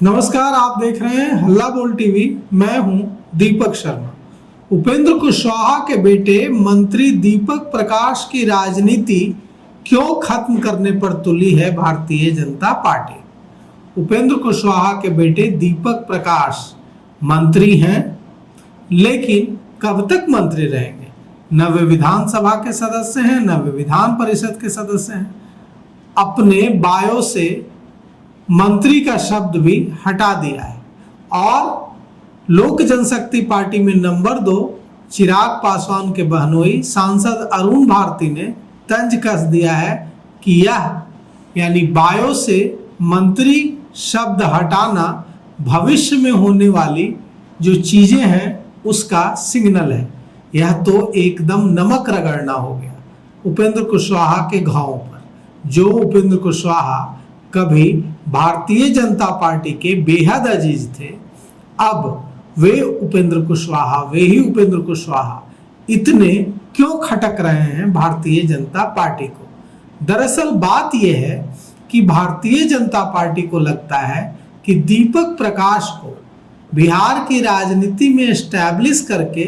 नमस्कार, आप देख रहे हैं हल्ला बोल टीवी। मैं हूं दीपक शर्मा। उपेंद्र कुशवाहा के बेटे मंत्री दीपक प्रकाश की राजनीति क्यों खत्म करने पर तुली है भारतीय जनता पार्टी। उपेंद्र कुशवाहा के बेटे दीपक प्रकाश मंत्री हैं, लेकिन कब तक मंत्री रहेंगे? न वे विधानसभा के सदस्य हैं, न वे विधान परिषद के सदस्य हैं। अपने बायो से मंत्री का शब्द भी हटा दिया है और लोक जनशक्ति पार्टी में नंबर 2 चिराग पासवान के बहनोई सांसद अरुण भारती ने तंज कस दिया है कि यह यानी बायो से मंत्री शब्द हटाना भविष्य में होने वाली जो चीजें हैं उसका सिग्नल है। यह तो एकदम नमक रगड़ना हो गया उपेंद्र कुशवाहा के घावों पर। जो उपेंद्र कुशवाहा कभी भारतीय जनता पार्टी के बेहद अजीज थे, अब वे ही उपेंद्र कुशवाहा इतने क्यों खटक रहे हैं भारतीय जनता पार्टी को? दरअसल बात यह है कि भारतीय जनता पार्टी को लगता है कि दीपक प्रकाश को बिहार की राजनीति में एस्टैब्लिश करके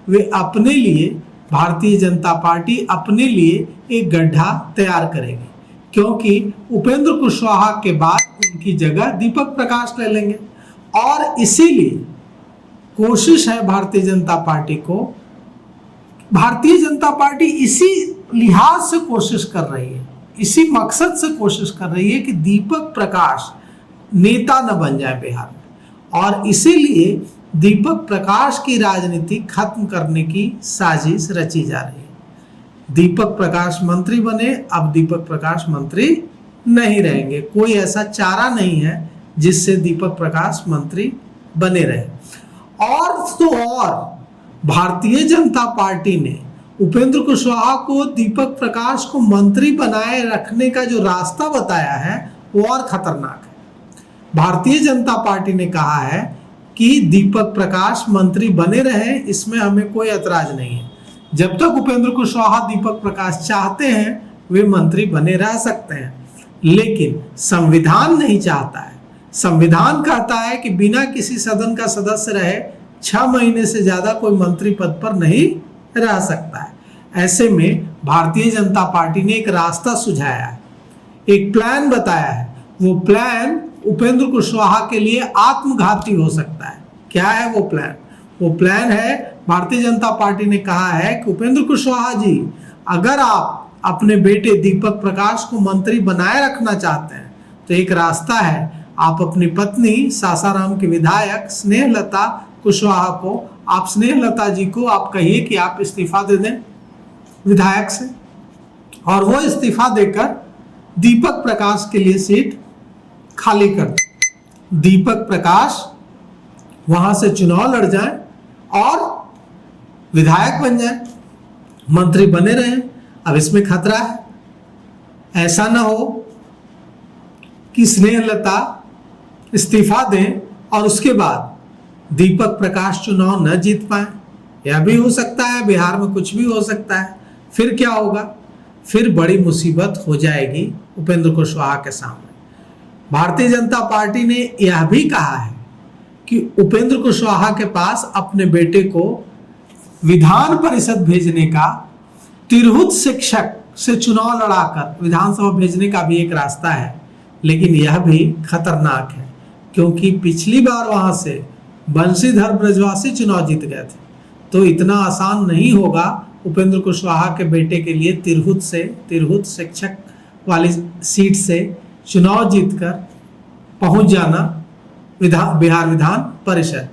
वे अपने लिए, भारतीय जनता पार्टी अपने लिए एक गड्ढा तैयार करेगी, क्योंकि उपेंद्र कुशवाहा के बाद उनकी जगह दीपक प्रकाश ले लेंगे। और इसीलिए कोशिश है भारतीय जनता पार्टी इसी लिहाज से कोशिश कर रही है, इसी मकसद से कोशिश कर रही है कि दीपक प्रकाश नेता न बन जाए बिहार में। और इसीलिए दीपक प्रकाश की राजनीति खत्म करने की साजिश रची जा रही है। दीपक प्रकाश मंत्री बने, अब दीपक प्रकाश मंत्री नहीं रहेंगे। कोई ऐसा चारा नहीं है जिससे दीपक प्रकाश मंत्री बने रहे। और भारतीय जनता पार्टी ने उपेंद्र कुशवाहा को, दीपक प्रकाश को मंत्री बनाए रखने का जो रास्ता बताया है वो और खतरनाक है। भारतीय जनता पार्टी ने कहा है कि दीपक प्रकाश मंत्री बने रहे, इसमें हमें कोई ऐतराज नहीं है। जब तक उपेंद्र कुशवाहा दीपक प्रकाश चाहते हैं वे मंत्री बने रह सकते हैं, लेकिन संविधान नहीं चाहता है। संविधान कहता है कि बिना किसी सदन का सदस्य रहे 6 महीने से ज्यादा कोई मंत्री पद पर नहीं रह सकता है। ऐसे में भारतीय जनता पार्टी ने एक रास्ता सुझाया है, एक प्लान बताया है। वो प्लान उपेंद्र कुशवाहा के लिए आत्मघाती हो सकता है। क्या है वो प्लान? वो प्लान है, भारतीय जनता पार्टी ने कहा है कि उपेंद्र कुशवाहा जी, अगर आप अपने बेटे दीपक प्रकाश को मंत्री बनाए रखना चाहते हैं तो एक रास्ता है, आप अपनी पत्नी सासाराम के विधायक स्नेहलता कुशवाहा को, आप स्नेहलता जी को आप कहिए कि आप इस्तीफा दे दें विधायक से, और वो इस्तीफा देकर दीपक प्रकाश के लिए सीट खाली कर दें। दीपक प्रकाश वहां से चुनाव लड़ जाए और विधायक बन जाए, मंत्री बने रहे। अब इसमें खतरा है, ऐसा ना हो कि स्नेहलता इस्तीफा दें और उसके बाद दीपक प्रकाश चुनाव न जीत पाए। यह भी हो सकता है, बिहार में कुछ भी हो सकता है। फिर क्या होगा? फिर बड़ी मुसीबत हो जाएगी उपेंद्र कुशवाहा के सामने। भारतीय जनता पार्टी ने यह भी कहा है कि उपेंद्र कुशवाहा के पास अपने बेटे को विधान परिषद भेजने का, तिरहुत शिक्षक से चुनाव लड़ाकर विधानसभा भेजने का भी एक रास्ता है, लेकिन यह भी खतरनाक है, क्योंकि पिछली बार वहां से बंशीधर ब्रजवासी चुनाव जीत गए थे। तो इतना आसान नहीं होगा उपेंद्र कुशवाहा के बेटे के लिए तिरहुत शिक्षक वाली सीट से चुनाव जीतकर पहुंच जाना बिहार विधान परिषद।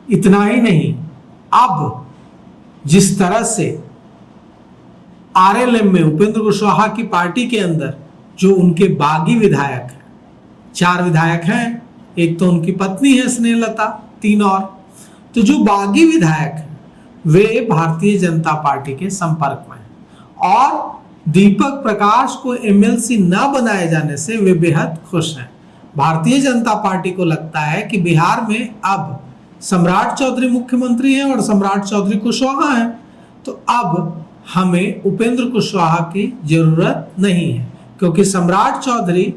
इतना ही नहीं, अब जिस तरह से आरएलएम में उपेंद्र कुशवाहा की पार्टी के अंदर जो उनके बागी विधायक हैं, 4 विधायक हैं, एक तो उनकी पत्नी है स्नेहलता, 3 और, तो जो बागी विधायक हैं वे भारतीय जनता पार्टी के संपर्क में हैं और दीपक प्रकाश को एमएलसी न बनाए जाने से वे बेहद खुश हैं। भारतीय जनता पार्टी को लगता है कि बिहार में अब सम्राट चौधरी मुख्यमंत्री हैं और सम्राट चौधरी कुशवाहा हैं, तो अब हमें उपेंद्र कुशवाहा की जरूरत नहीं है, क्योंकि सम्राट चौधरी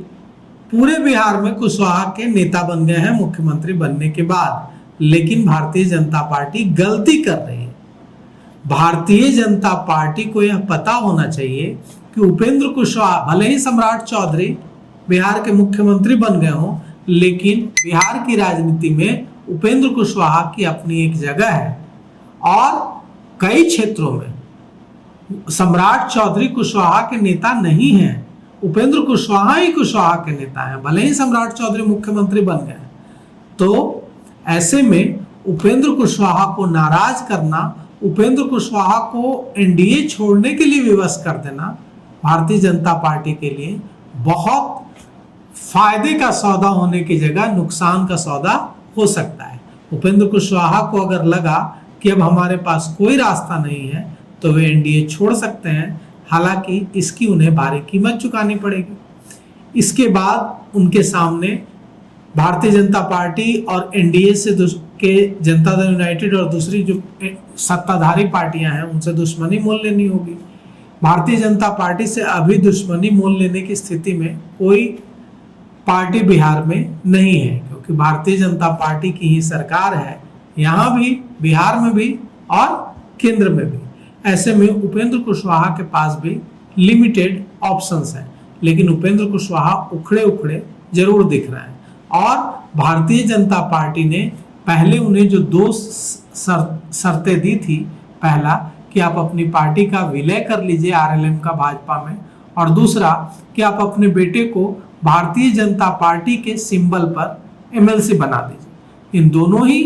पूरे बिहार में कुशवाहा के नेता बन गए हैं मुख्यमंत्री बनने के बाद। लेकिन भारतीय जनता पार्टी गलती कर रही है। भारतीय जनता पार्टी को यह पता होना चाहिए कि उपेंद्र कुशवाहा भले ही सम्राट चौधरी बिहार के मुख्यमंत्री बन गए हों, लेकिन बिहार की राजनीति में उपेंद्र कुशवाहा की अपनी एक जगह है और कई क्षेत्रों में सम्राट चौधरी कुशवाहा के नेता नहीं हैं, उपेंद्र कुशवाहा ही कुशवाहा के नेता हैं, भले ही सम्राट चौधरी मुख्यमंत्री बन गए। तो ऐसे में उपेंद्र कुशवाहा को नाराज करना, उपेंद्र कुशवाहा को एनडीए छोड़ने के लिए विवश कर देना भारतीय जनता पार्टी के लिए बहुत फायदे का सौदा होने की जगह नुकसान का सौदा हो सकता है। उपेंद्र कुशवाहा को अगर लगा कि अब हमारे पास कोई रास्ता नहीं है तो वे एनडीए छोड़ सकते हैं, हालांकि इसकी उन्हें भारी कीमत चुकानी पड़ेगी। इसके बाद उनके सामने भारतीय जनता पार्टी और एनडीए से के जनता दल यूनाइटेड और दूसरी जो सत्ताधारी पार्टियां हैं उनसे दुश्मनी मोल लेनी होगी। भारतीय जनता पार्टी से अभी दुश्मनी मोल लेने की स्थिति में कोई पार्टी बिहार में नहीं है, क्योंकि भारतीय जनता पार्टी की ही सरकार है, यहाँ भी, बिहार में भी और केंद्र में भी। ऐसे में उपेंद्र कुशवाहा के पास भी लिमिटेड ऑप्शंस हैं, लेकिन उपेंद्र कुशवाहा उखड़े उखड़े जरूर दिख रहे हैं। और भारतीय जनता पार्टी ने पहले उन्हें जो दो शर्तें दी थी, पहला कि आप अपनी पार्टी का विलय कर लीजिए आरएलएम का भाजपा में, और दूसरा कि आप अपने बेटे को भारतीय जनता पार्टी के सिंबल पर एमएलसी बना दीजिए। इन दोनों ही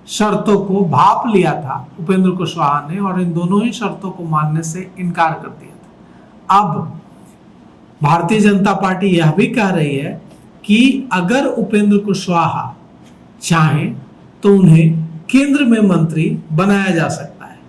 शर्तों को भाप लिया था उपेंद्र कुशवाहा ने और इन दोनों ही शर्तों को मानने से इनकार कर दिया था। अब भारतीय जनता पार्टी यह भी कह रही है कि अगर उपेंद्र कुशवाहा चाहें तो उन्हें केंद्र में मंत्री बनाया जा सकता है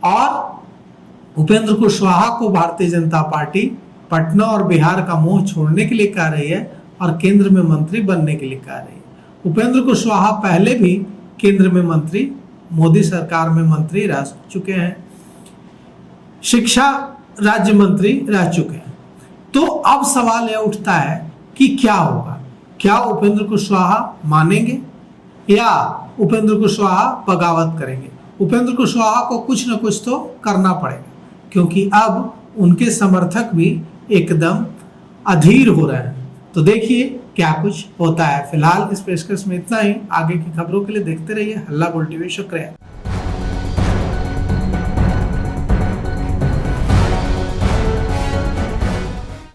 और उपेंद्र कुशवाहा को भारतीय जनता पार्टी पटना और बिहार का मोह छोड़ने के लिए कह रही है और केंद्र में मंत्री बनने के लिए कह रही है। उपेंद्र कुशवाहा पहले भी केंद्र में मंत्री, मोदी सरकार में मंत्री रह चुके हैं, शिक्षा राज्य मंत्री रह चुके हैं। तो अब सवाल यह उठता है कि क्या होगा, क्या उपेंद्र कुशवाहा मानेंगे या उपेंद्र कुशवाहा बगावत करेंगे। उपेंद्र कुशवाहा को कुछ न कुछ तो करना पड़ेगा, क्योंकि अब उनके समर्थक भी एकदम अधीर हो रहे हैं। तो देखिए क्या कुछ होता है। फिलहाल इस पेशकश में इतना ही। आगे की खबरों के लिए देखते रहिए हल्ला बोल टीवी। शुक्रिया।